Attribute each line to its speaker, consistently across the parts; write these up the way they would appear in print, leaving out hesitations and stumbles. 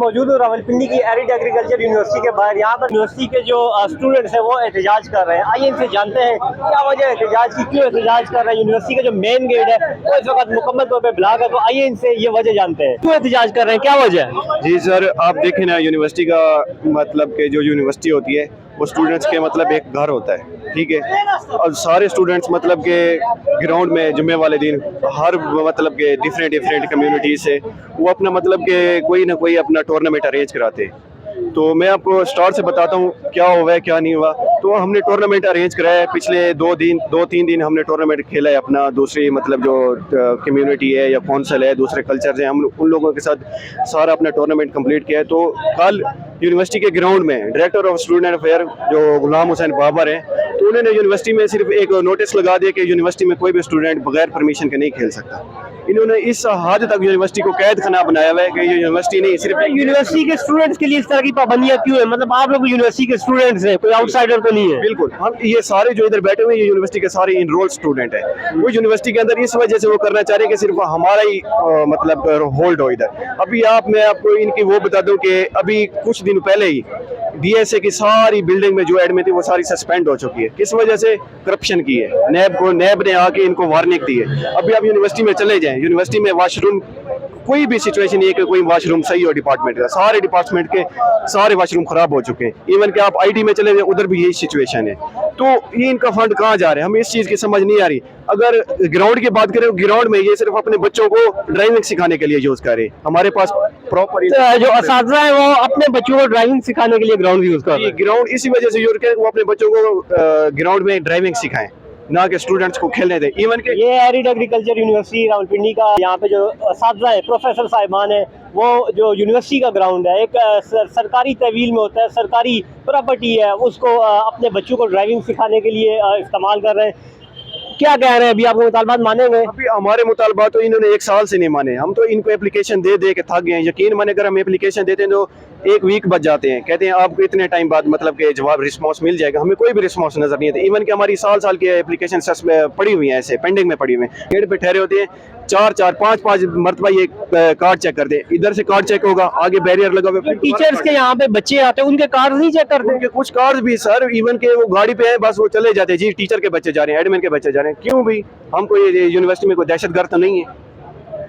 Speaker 1: मौजूद हूँ रावलपिंडी की एरिड एग्रीकल्चर यूनिवर्सिटी के बाहर। यहाँ पर यूनिवर्सिटी के जो स्टूडेंट्स हैं वो एहतजाज कर रहे हैं। आइए इनसे जानते हैं क्या वजह है एहतजाज की, क्यों एहतजाज कर रहे हैं। यूनिवर्सिटी का जो मेन गेट है वो इस वक्त मुकम्मल तौर पर ब्लॉक है, तो आइए इनसे ये वजह जानते हैं क्यों एहतजाज कर रहे हैं, क्या वजह है।
Speaker 2: जी सर, आप देखें ना, यूनिवर्सिटी का मतलब कि जो यूनिवर्सिटी होती है वो स्टूडेंट्स के मतलब एक घर होता है, ठीक है। और सारे स्टूडेंट्स मतलब के ग्राउंड में जुम्मे वाले दिन हर मतलब के डिफरेंट कम्युनिटी से वो अपना मतलब के कोई ना कोई अपना टूर्नामेंट अरेंज कराते हैं। तो मैं आपको स्टार्ट से बताता हूँ क्या हुआ है क्या नहीं हुआ। तो हमने टूर्नामेंट अरेंज कराया है, पिछले 2-3 दिन हमने टूर्नामेंट खेला है अपना दूसरी मतलब जो कम्युनिटी है या कौंसल है, दूसरे कल्चर हैं, हम उन लोगों के साथ सारा अपना टूर्नामेंट कंप्लीट किया है। तो कल यूनिवर्सिटी के ग्राउंड में डायरेक्टर ऑफ स्टूडेंट अफेयर जो गुलाम हुसैन बाबर हैं, तो उन्होंने यूनिवर्सिटी में सिर्फ एक नोटिस लगा दिया कि यूनिवर्सिटी में कोई भी स्टूडेंट बगैर परमिशन के नहीं खेल सकता। इन्होंने इस हद तक यूनिवर्सिटी को कैद खाना बनाया हुआ है कि ये यूनिवर्सिटी नहीं सिर्फ
Speaker 1: यूनिवर्सिटी के स्टूडेंट्स के लिए इस तरह की पाबंदियां क्यों है? मतलब आप लोग यूनिवर्सिटी के स्टूडेंट्स हैं, कोई आउटसाइडर तो नहीं है।
Speaker 2: बिल्कुल, हम ये सारे जो इधर बैठे हुए हैं ये यूनिवर्सिटी के सारे इनरोल्ड स्टूडेंट हैं। वो यूनिवर्सिटी के अंदर इस वजह से वो करना चाह रहे हैं कि सिर्फ हमारा ही मतलब होल्ड हो इधर। अभी मैं आपको इनकी वो बता दूं कि अभी कुछ दिन पहले ही DSA की सारी बिल्डिंग में जो एडमिन थी वो सारी सस्पेंड हो चुकी है। किस वजह से? करप्शन की है। नैब ने आके इनको वार्निंग दी है। अभी आप यूनिवर्सिटी में चले जाएं, यूनिवर्सिटी में वॉशरूम कोई भी सिचुएशन नहीं है कि कोई वॉशरूम सही हो डिपार्टमेंट का। सारे डिपार्टमेंट के सारे वॉशरूम खराब हो चुके हैं। इवन कि आप IT में चले जाए उधर भी यही सिचुएशन है। तो ये इनका फंड कहाँ जा रहा है, हमें इस चीज़ की समझ नहीं आ रही। अगर ग्राउंड की बात करें, ग्राउंड में ये सिर्फ अपने बच्चों को ड्राइविंग सिखाने के लिए यूज कर रहे हैं। हमारे पास प्रॉपर
Speaker 1: जो असातिज़ा है वो अपने बच्चों को ड्राइविंग सिखाने के लिए ग्राउंड यूज कर रहे हैं।
Speaker 2: ग्राउंड इसी वजह से यूज करें वो अपने बच्चों को ग्राउंड में ड्राइविंग सिखाएं, ना कि स्टूडेंट्स को खेलने दें। इवन के
Speaker 1: ये एरिड एग्रीकल्चर यूनिवर्सिटी रावलपिंडी का यहाँ पे जो असातिज़ा है, प्रोफेसर साहिबान है, वो जो यूनिवर्सिटी का ग्राउंड है एक सरकारी तहवील में होता है, सरकारी प्रॉपर्टी है, उसको अपने बच्चों को ड्राइविंग सिखाने के लिए इस्तेमाल कर रहे हैं। क्या कह रहे हैं अभी, आपको मुतालबात मानेंगे?
Speaker 2: अभी हमारे मुतालबात तो इन्होंने 1 साल से नहीं माने। हम तो इनको एप्लीकेशन दे के थक गए हैं। यकीन माने, अगर हम एप्लीकेशन देते हैं तो 1 वीक बच जाते हैं। कहते हैं आपको इतने टाइम बाद मतलब के जवाब रिस्पॉन्स मिल जाएगा। हमें कोई भी रिस्पॉन्स नजर नहीं आता। इवन कि हमारी साल की एप्लीकेशन पड़ी हुई हैं, ऐसे पेंडिंग में पड़ी हुई हैं, गेट पे ठहरे होते हैं। 4-5 मरतबा ये कार्ड चेक करते हैं। इधर से कार्ड चेक होगा, आगे बैरियर लगा हुआ।
Speaker 1: टीचर्स के यहाँ पे बच्चे आते हैं, उनके कार्ड नहीं चेक करते?
Speaker 2: उनके कुछ कार्ड भी सर, इवन के वो गाड़ी पे है, बस वो चले जाते हैं जी टीचर के बच्चे जा रहे हैं, एडमिन के बच्चे जा रहे हैं। क्यों भाई, हमको ये यूनिवर्सिटी में कोई दहशतगर्द तो नहीं है?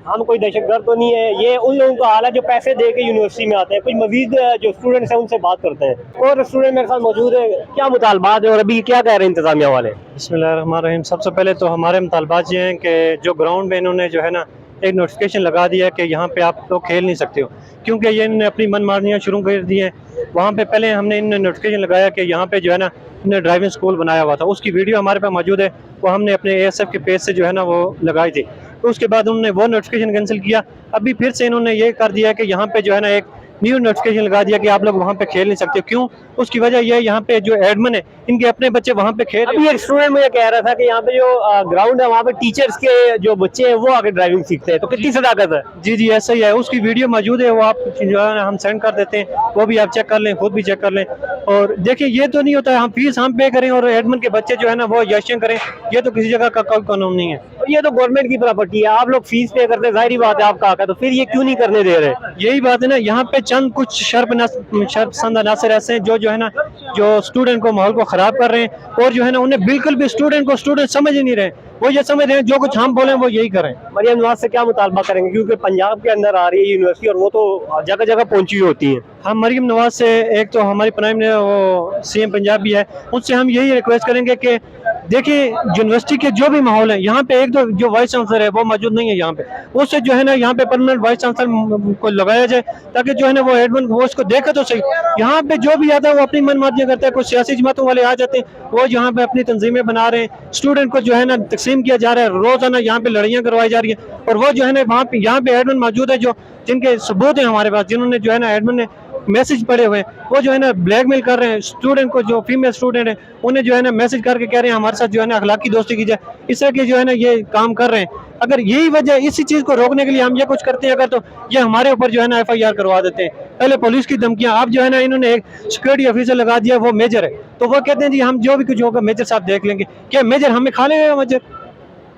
Speaker 1: हम कोई दहशतगर्द तो नहीं है। ये उन लोगों का हाल है जो पैसे दे के यूनिवर्सिटी में आते हैं। कुछ मजीद जो स्टूडेंट्स हैं उनसे बात करते हैं। और स्टूडेंट मेरे साथ मौजूद है, क्या मुतालबात है और अभी क्या कह रहे हैं इंतजामिया वाले?
Speaker 3: बिस्मिल्लाहिर्रहमानिर्रहीम। सबसे पहले तो हमारे मुतालबात ये हैं कि जो ग्राउंड में इन्होंने जो है ना एक नोटिफिकेशन लगा दिया कि यहाँ पे आप लोग खेल नहीं सकते हो, क्योंकि ये इन्होंने अपनी मनमानियाँ शुरू कर दी हैं। वहाँ पे पहले हमने इन्होंने नोटिफिकेशन लगाया कि यहाँ पे जो है ना इन्होंने ड्राइविंग स्कूल बनाया हुआ था, उसकी वीडियो हमारे पास मौजूद है, वो हमने अपने ASF के पेज से जो है ना वो लगाई थी। तो उसके बाद उन्होंने वो नोटिफिकेशन कैंसिल किया। अभी फिर से इन्होंने ये कर दिया कि यहाँ पे जो है ना एक न्यू नोटिफिकेशन लगा दिया कि आप लोग वहाँ पे खेल नहीं सकते। क्यों? उसकी वजह यह है यहाँ पे जो एडमिन है इनके अपने बच्चे वहाँ पे खेल।
Speaker 1: अभी एक स्टूडेंट मुझे कह रहा था कि यहाँ पे जो ग्राउंड है वहाँ पे टीचर्स के जो बच्चे हैं वो आगे ड्राइविंग सीखते हैं, तो कितनी सदाकत है?
Speaker 3: जी ऐसा ही है। उसकी वीडियो मौजूद है, वो आप जो है ना हम सेंड कर देते हैं, वो भी आप चेक कर लें, खुद भी चेक कर लें। और देखिए, ये तो नहीं होता है हम फीस हम पे करें और एडमिन के बच्चे जो है ना वो यशन करें, ये तो किसी जगह का कोई कानून नहीं है।
Speaker 1: और ये तो गवर्नमेंट की प्रॉपर्टी है, आप लोग फीस पे करते हैं, जाहिर बात है आपका हक है, तो फिर ये क्यों नहीं करने दे रहे?
Speaker 3: यही बात है ना, यहाँ पे चंद कुछ शर्पसंद अनासर ऐसे हैं जो है ना जो स्टूडेंट को माहौल को खराब कर रहे हैं, और जो है ना उन्हें बिल्कुल भी स्टूडेंट समझ ही नहीं रहे। वो ये समझ रहे हैं जो कुछ हम बोले वो यही करें।
Speaker 1: मरियम नवाज से क्या मुतालबा करेंगे, क्योंकि पंजाब के अंदर आ रही है यूनिवर्सिटी और वो तो जगह जगह पहुंची होती है।
Speaker 3: हम मरियम नवाज से, एक तो हमारी प्राइम वो CM पंजाब भी है, उनसे हम यही रिक्वेस्ट करेंगे कि देखिए यूनिवर्सिटी के जो भी माहौल है, यहाँ पे एक तो जो वाइस चांसलर है वो मौजूद नहीं है यहाँ पे, उससे जो है ना यहाँ पे परमानेंट वाइस चांसलर को लगाया जाए, ताकि जो है ना वो एडमिन वो उसको देखे तो सही। यहाँ पे जो भी आता है वो अपनी मनमानियाँ करता है। कुछ सियासी जमातों वाले आ जाते हैं, वो यहाँ पे अपनी तंजीमें बना रहे हैं, स्टूडेंट को जो है ना तकसीम किया जा रहा है, रोजाना यहाँ पे लड़ाइयाँ करवाई जा रही है। और वो जो है ना वहाँ पे यहाँ पे एडमिन मौजूद है जो जिनके सबूत है हमारे पास, जिन्होंने जो है ना एडमिन ने मैसेज पड़े हुए हैं, वो जो है ना ब्लैकमेल कर रहे हैं स्टूडेंट को, जो फीमेल स्टूडेंट है उन्हें जो है ना मैसेज करके कह रहे हैं हमारे साथ जो है ना अखलाकी दोस्ती की जाए। इस तरह के जो है ना ये काम कर रहे हैं। अगर यही वजह, इसी चीज को रोकने के लिए हम ये कुछ करते हैं अगर, तो ये हमारे ऊपर जो है ना FIR करवा देते हैं। पहले पुलिस की धमकियां, आप जो है ना इन्होंने एक सिक्योरिटी ऑफिसर लगा दिया, वो मेजर है, तो वो कहते हैं जी हम जो भी कुछ होगा मेजर साहब देख लेंगे। क्या मेजर हमें खा लेगा? मेजर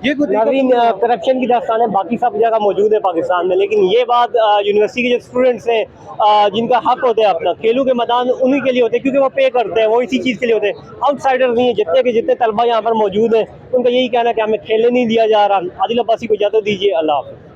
Speaker 3: ये कोई
Speaker 1: नाज़रीन, करप्शन की दास्तान है, बाकी सब जगह मौजूद है पाकिस्तान में, लेकिन ये बात यूनिवर्सिटी के जो स्टूडेंट्स हैं जिनका हक होता है अपना, खेलों के मैदान उन्हीं के लिए होते हैं क्योंकि वो पे करते हैं, वो इसी चीज़ के लिए होते हैं। आउटसाइडर नहीं है, जितने के जितने तलबा यहाँ पर मौजूद हैं उनका यही कहना है कि हमें खेलने नहीं दिया जा रहा। आदिल अब्बासी को इजाज़त दीजिए, अल्लाह हाफ़िज़।